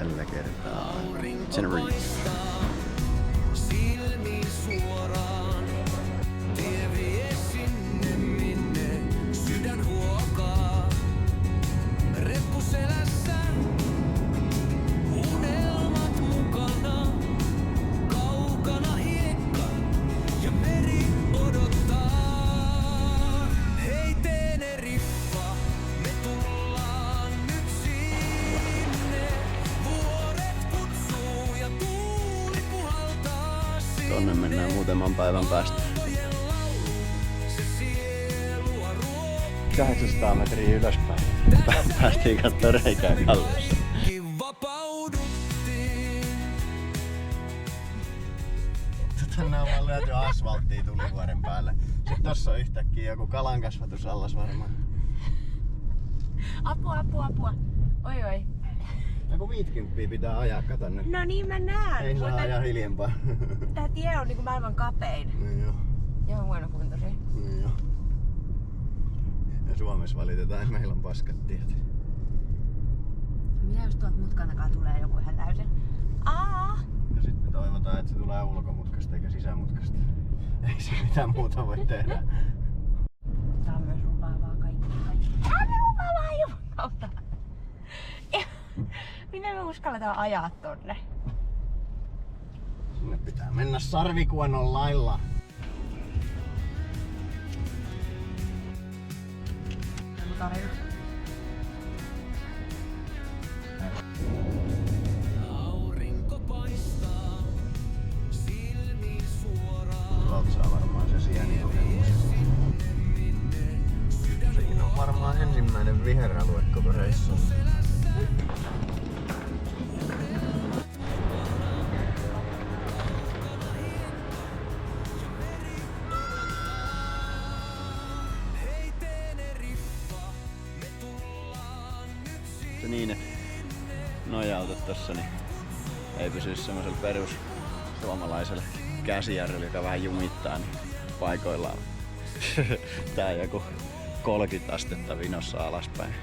tällä kertaa Tenerife. Tonne mennään muutaman päivän päästä. 800 metriä ylöspäin. Päästiin kattoo reikää kalliossa. Tänne on vaan lyöty asfalttia tulivuoren päälle. Sitten tossa on yhtäkkiä joku kalankasvatusallas varmaan. Apua. Oi. Joku 50 pitää ajaa, kato nyt. No niin mä näen. Ei saa ajaa hiljempaa. Tää tie on niinku maailman kapein. Niin jo. Ihan huonokuntoisia. Niin jo. Ja Suomessa valitetaan, että meillä on paskat tiet. Mitä jos tuolta mutkan takaa tulee joku ihan täysin? Ja sit me toivotaan, että se tulee ulkomutkasta eikä sisämutkasta. Ei se mitään muuta voi tehdä. Tää on myös lupaavaa kaikki. Tää on lupaavaa jumalauta. Miten me uskalletaan ajaa tonne? Sinne pitää mennä sarvikuonon lailla. Aurinko paistaa silmiin suoraan. Tuolta saa varmaan se sieniä. Sekin on varmaan ensimmäinen viheralue koko reissussa. Se niin, että nojautat tossa, niin ei pysy semmosella perus suomalaisella käsijärjellä, joka vähän jumittaa niin paikoillaan. Tää joku 30 astetta vinossa alaspäin.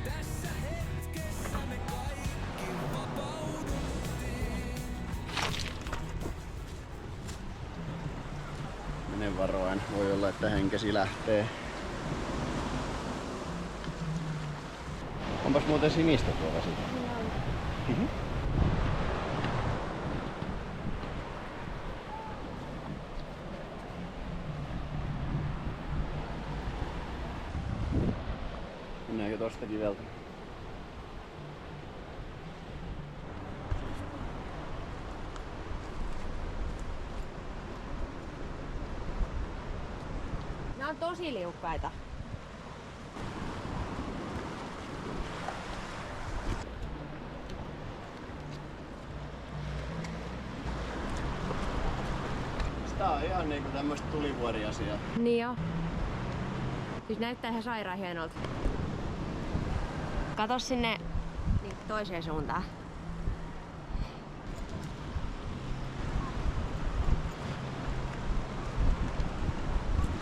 Mene varoen, voi olla että henkesi lähtee. Onpas muuten sinistä tuolla sitten. Mennäänkö tosta kiveltä? Nää on tosi liukkaita. Tää on ihan niinku tämmöstä tulivuoriasiaa. Niin jo. Siis näyttää ihan sairaan hienolta. Kato sinne niin toiseen suuntaan.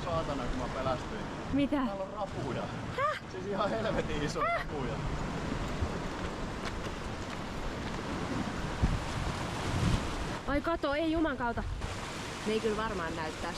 Saatana kun mä pelästyin. Mitä? Täällä on rapuja. Häh? Siis ihan helvetin iso rapuja. Ai kato, ei juman kautta. Ne ei kyllä varmaan näyttäis.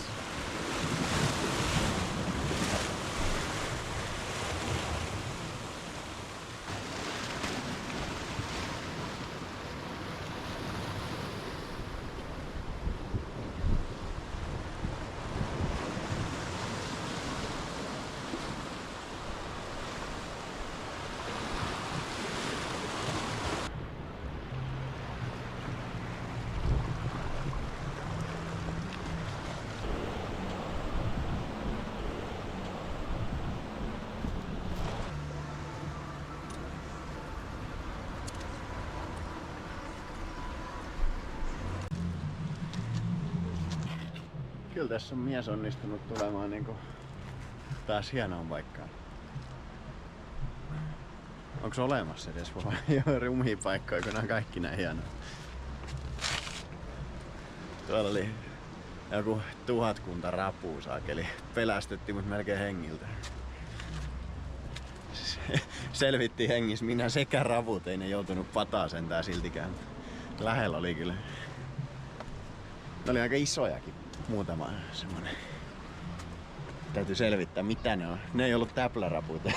Kyllä tässä on mies onnistunut tulemaan niinku taas hienoon paikkaan. Onko olemassa edes jo rumia paikkoja, kun on kaikki näin hienoja? Tuolla oli joku 1000 rapua saakeli. Pelästytti mut melkein hengiltä. Siis Selvittiin hengissä minä sekä ravut, ei ne joutunut pataa sentään siltikään. Lähellä oli kyllä. Ne oli aika isojakin, muutama semmonen. Täytyy selvittää mitä ne on. Ne ei ollut täplärapuja.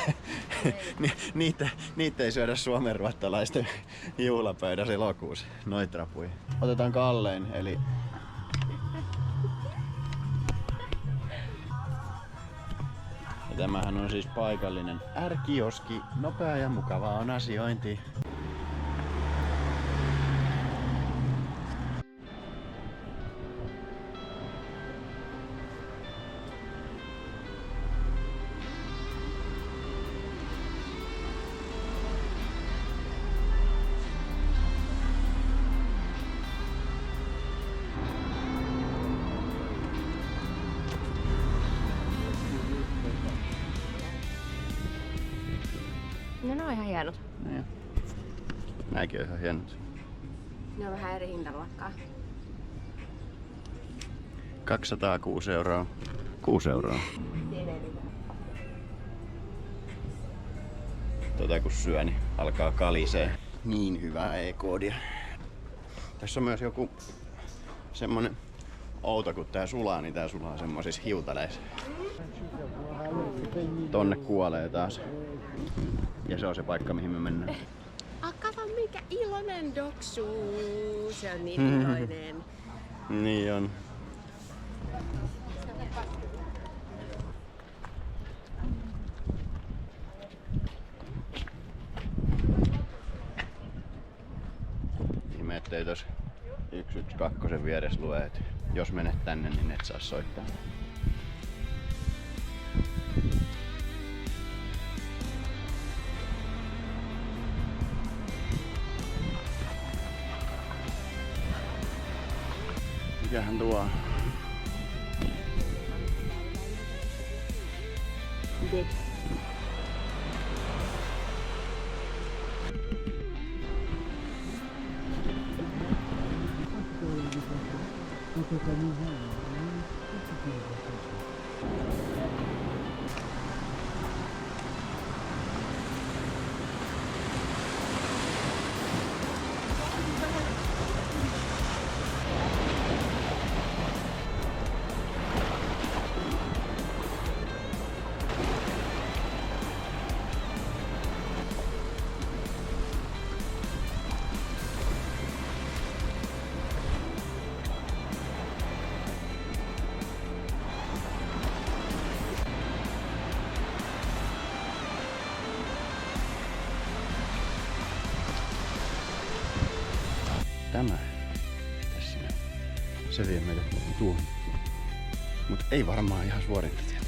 niitä ei syödä suomenruottalaisten juhlapöydässä elokuussa. Noit rapuja. Otetaan kallein, eli ja tämähän on siis paikallinen R-kioski. Nopea ja mukavaa on asiointi. No ne on ihan hienot. Niin. Nämäkin on ihan hienot. Ne on vähän eri hintaluokkaa. 206 €. 6 €. Kun syö, niin alkaa kalisee. Niin hyvää e-koodia. Tässä on myös joku semmonen outo, kun tää sulaa, niin tää sulaa semmoisissa hiutaleissa. Tonne kuolee taas. Ja se on se paikka, mihin me mennään. Kato mikä iloinen doksu. Se on niin iloinen. Niin on. Ihme, ettei tos 112 vieressä lue, että jos menet tänne, niin et saa soittaa. Mikähän tuo on? Dead. Tämä. Tässä. Se vie meidät tuohon. Mut ei varmaan ihan suorinta tietä.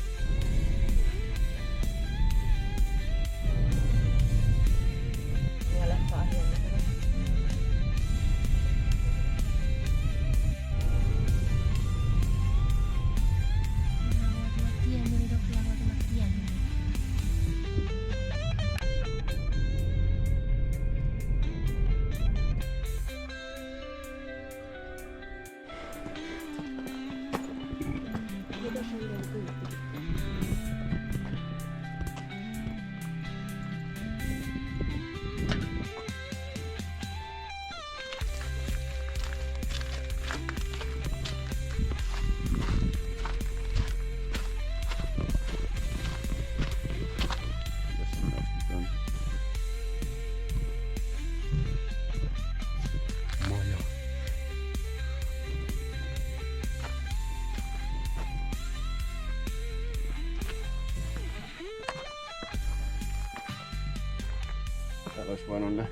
Täällä olisi voinut ne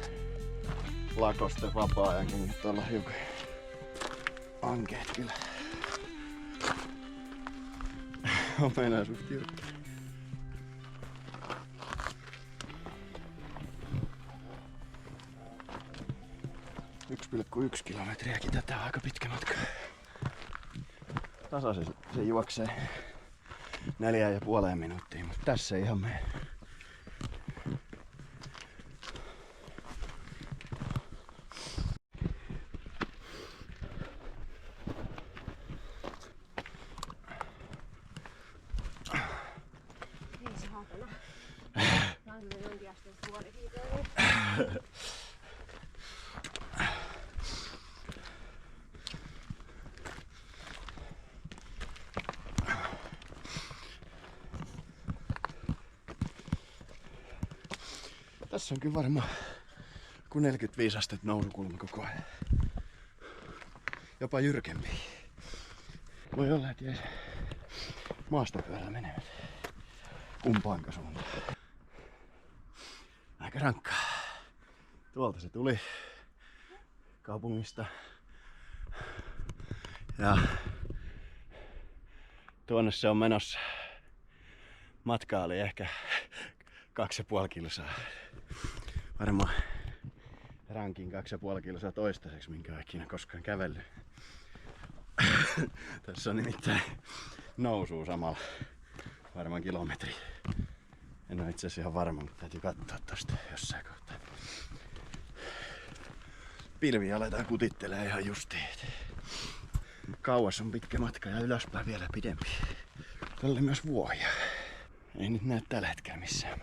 lakoste vapaa-ajankin, mutta olla hiukan ankeet kyllä. On meinaa suht jyrkkä. 1,1 kilometriäkin tätä on aika pitkä matka. Tasaisesti se juoksee 4,5 minuuttia, mutta tässä ei ihan mene. Tässä on kyllä varmaan kun 45 astetta nousukulma koko ajan. Jopa jyrkempi. Voi olla, että jäi maastopyörällä menevät. Kumpaanko suuntaan. Aika rankkaa. Tuolta se tuli kaupungista. Ja tuonne se on menossa. Matka oli ehkä 2,5 kilsaa. Varmaan rankin 2,5 kilsaa toistaiseksi, minkä olen ikinä koskaan kävellyt. Tässä on nimittäin nousuu samalla. Varmaan kilometri. En ole itse asiassa ihan varma, mutta täytyy katsoa tosta jossain kohtaa. Pilviä aletaan kutittelee ihan justiin. Kauas on pitkä matka ja ylöspäin vielä pidempi. Tällä oli myös vuohia. Ei nyt näy tällä hetkellä missään.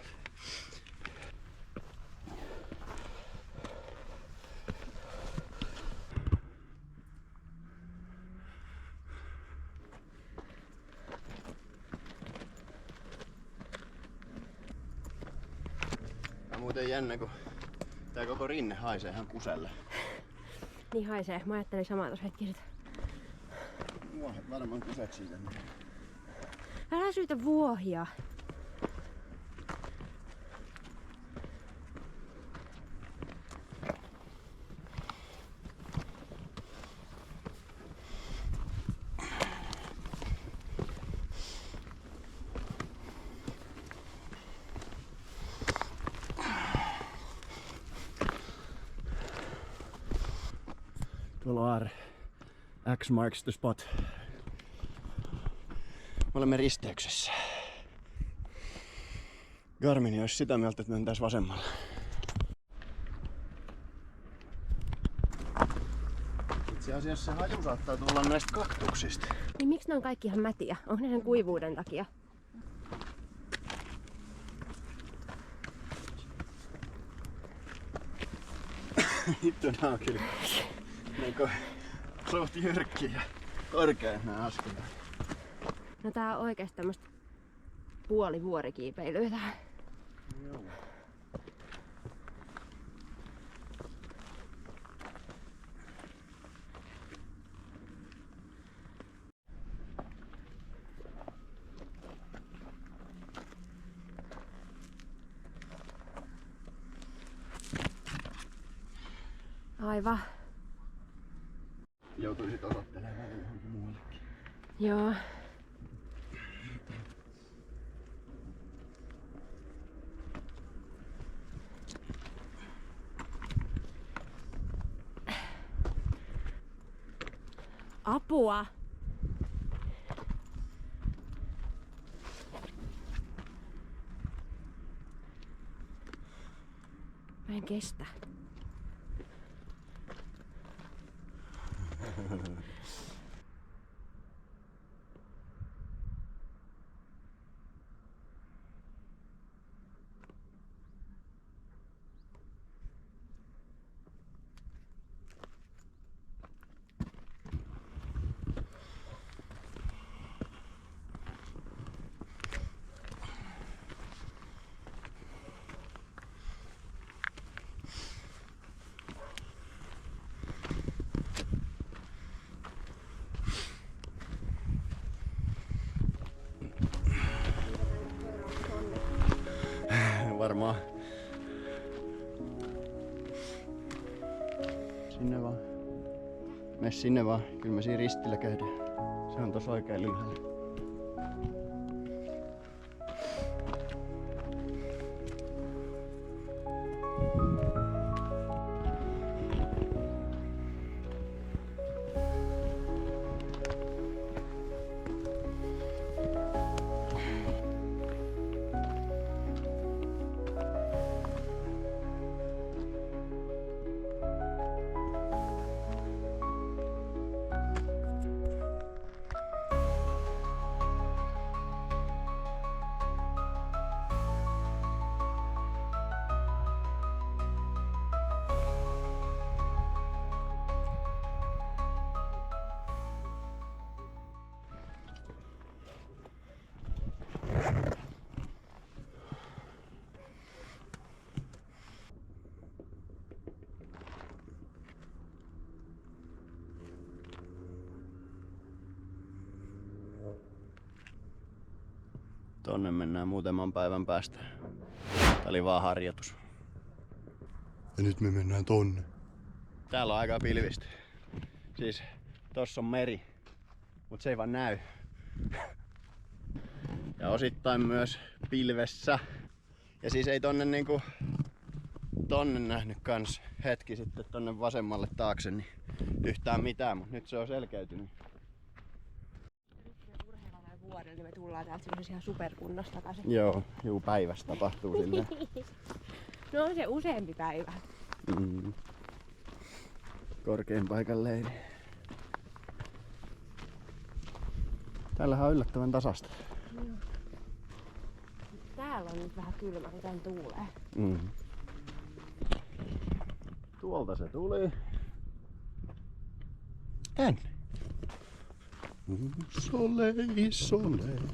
Tää on muuten jännä, kun tää koko rinne haisee ihan kuselle. Niin haisee. Mä ajattelin samaa tossa hetki sitten. Vuohet varmaan kuset siitä. Älä syytä vuohia. Tuolla on X marks the spot. Me olemme risteyksessä. Garmin olisi sitä mieltä, että mentäis vasemmalla. Itse asiassa se haju saattaa tulla näistä kaktuksista. Niin miksi ne on kaikki ihan mätiä? Onko ne sen kuivuuden takia? Hitto, nää on kyllä suht jyrkkiä ja korkeat nää askeleet. No tää on oikeesti tämmöstä puolivuorikiipeilyä tää. Joo. Aivan. Joutuisit osoittelemaan johonkin muuallekin. Joo. Apua! Mä en kestä. Varmaan. Sinne vaan. Mene sinne vaan. Kyllä me siinä ristillä käydään. Se on tossa oikein ylhäällä. Tonne mennään muutaman päivän päästä. Tää oli vaan harjoitus. Ja nyt me mennään tonne. Täällä on aika pilvistä. Siis tossa on meri, mut se ei vaan näy. Ja osittain myös pilvessä. Ja siis ei tonne niinku tonne nähnyt kans hetki sitten tonne vasemmalle taakse niin yhtään mitään, mut nyt se on selkeytynyt. Vuodella, niin me tullaan täältä semmoisessa ihan superkunnossa takaisin. Joo, juu päivässä tapahtuu silleen. No on se useampi päivä. Korkein paikan leiri. Täällähän on yllättävän tasasta. Täällä on nyt vähän kylmä, kun tän tuulee. Tuolta se tuli. Tänne. Soleil, soleil.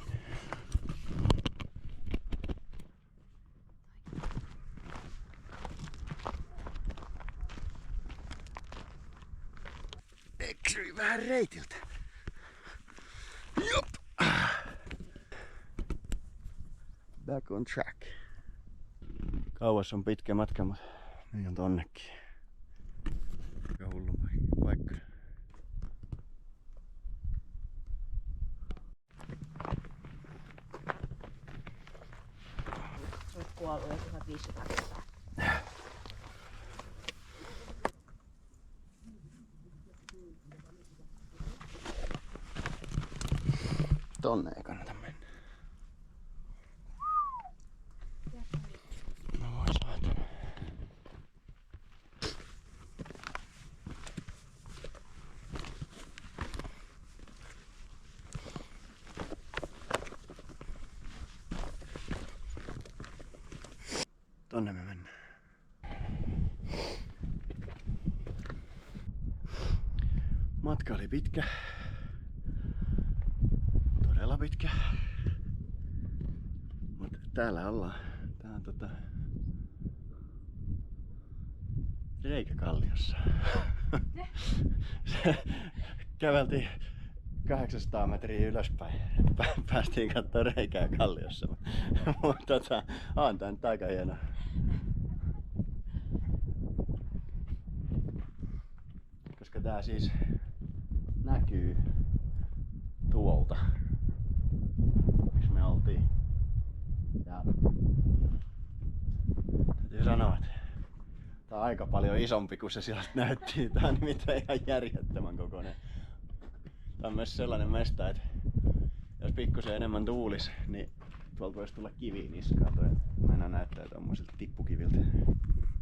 Eksyi vähän reitiltä. Jop. Back on track. Kauas on pitkä matka, mutta niin on tonnekin. Aika hullu paikka. Olet kuollut jo 1500 kertaa. Tonne ei kannata mennä. No voi saatana. Tonne me mennään. Matka oli pitkä. Todella pitkä. Mut täällä ollaan. Tää on Reikäkalliossa. Käveltiin 800 metriä ylöspäin. Päästiin kattoo reikää kalliossa. Mutta on tää nyt aika hieno. Koska tää siis näkyy tuolta, missä me oltiin. Ja täytyy sanoa, että tää on aika paljon isompi kuin se sieltä näytti. Tää on nimittäin ihan järjettömän kokoinen. Tää on myös sellainen mesta, että jos pikkusen enemmän tuulis, niin tuolta voisi tulla kiviä niskaan. Toi aina näyttää tommoisilta tippukiviltä.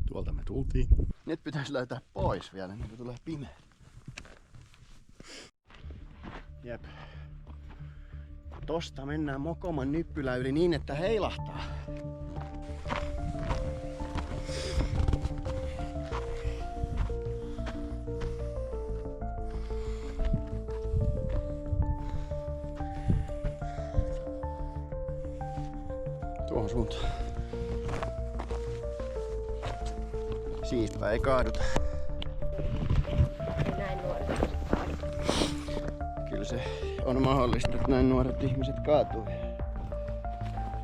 Tuolta me tultiin. Nyt pitäisi löytää pois vielä, niin kun tulee pimeä. Jep. Tosta mennään Mokoman nyppylä yli niin, että heilahtaa. Tuohon suuntaan. Siispä ei kaaduta. Ei näin nuoret kaadu. Kyllä se on mahdollista, että näin nuoret ihmiset kaatuu.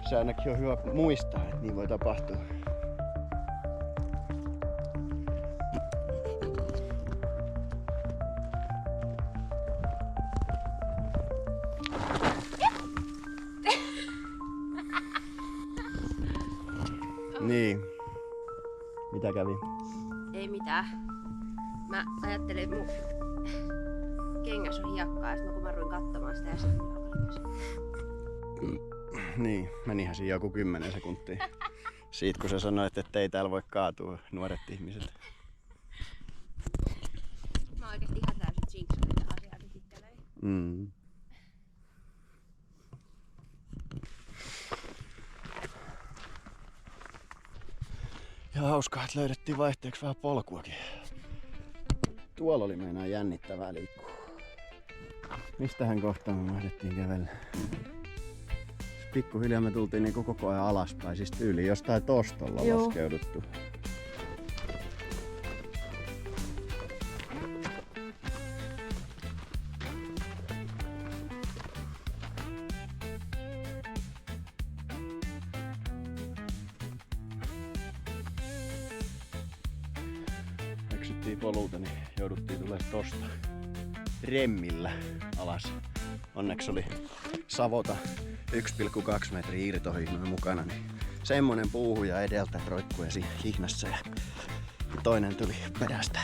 Se ainakin on hyvä muistaa, että niin voi tapahtua. Niin. Mitä kävi? Ei mitään. Mä ajattelin, että mun kengäs on hiekkaa, ja sit kun mä ruin katsomaan sitä ja sitten alkoi myös. Niin, menihän siinä joku 10 sekuntia. Siitä kun sä sanoit, että ei täällä voi kaatua nuoret ihmiset. Mä oikeesti ihan täysin jinxasin tätä asiaa nyt itselleen. Ja hauskaa, että löydettiin vaihteeksi vähän polkuakin. Tuolla oli meinaa jännittävää liikkua. Mistähän kohtaan me mahdettiin kävellä? Pikkuhiljaa me tultiin niinku koko ajan alaspäin, siis tyyliin jostain tostolla laskeuduttu. lähdettiin polulta, niin jouduttiin tulemaan tosta remmillä alas. Onneksi oli savota 1,2 metriä irtohihnoja mukana, niin semmonen puuhuja edeltä roikkui siinä hihnassa ja toinen tuli perästä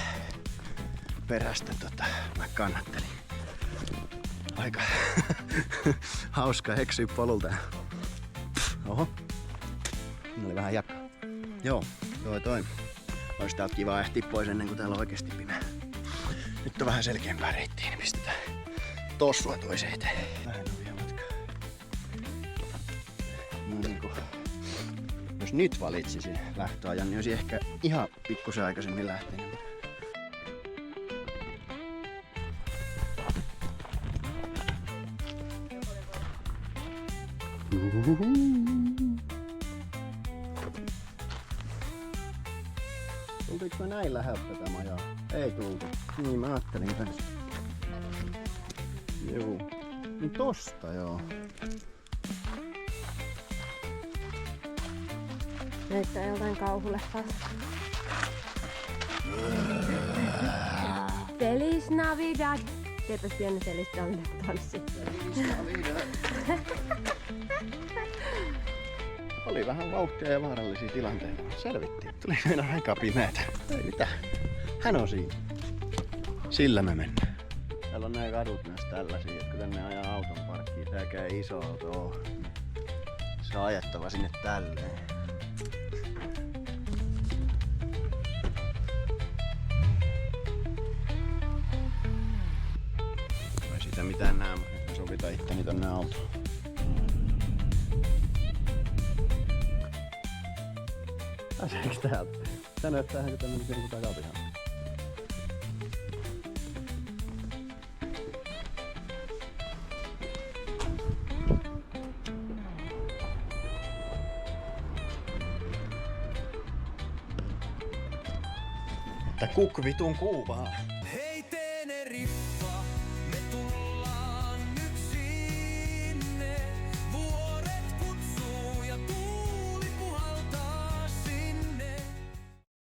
mä kannattelin. Aika hauska eksyä polulta. Oho. Ne oli vähän jakkaa. Joo, toi. Olisi täältä kiva ehtiä pois ennen kuin täällä on oikeesti pimeä. Nyt on vähän selkeämpää reittiä, niin pistetään tossua toiseen eteen. Vähän on vielä matkaa. Jos nyt valitsisin lähtöajan, niin olisi ehkä ihan pikkusen aikaisemmin lähtenyt. Tultiinko mä näin läheltä tätä majaa? Ei tultu. Niin mä ajattelin kanssa. Juu. Niin tosta joo. Näyttää joltain kauhuleffasta. Feliz Navidad! Teepäs pieni Feliz Navidad tanssi. Oli vähän vauhtia ja vaarallisia tilanteita. Selvittiin. Tuli meidän aika pimeätä. Ei mitään. Hän on siinä. Sillä me mennään. Täällä on nämä kadut myös tällaisia, että kun tänne ajaa auton parkkiin, tääkään ei iso auto oo. Se on ajettava sinne tälleen. Ei siitä mitään näe, mutta mä sovitan itteni tonne autoon. Pääseekö täältä? Tää näyttää ihan tämmönen kuin takapihan. Tää kukvitun kuuvaa.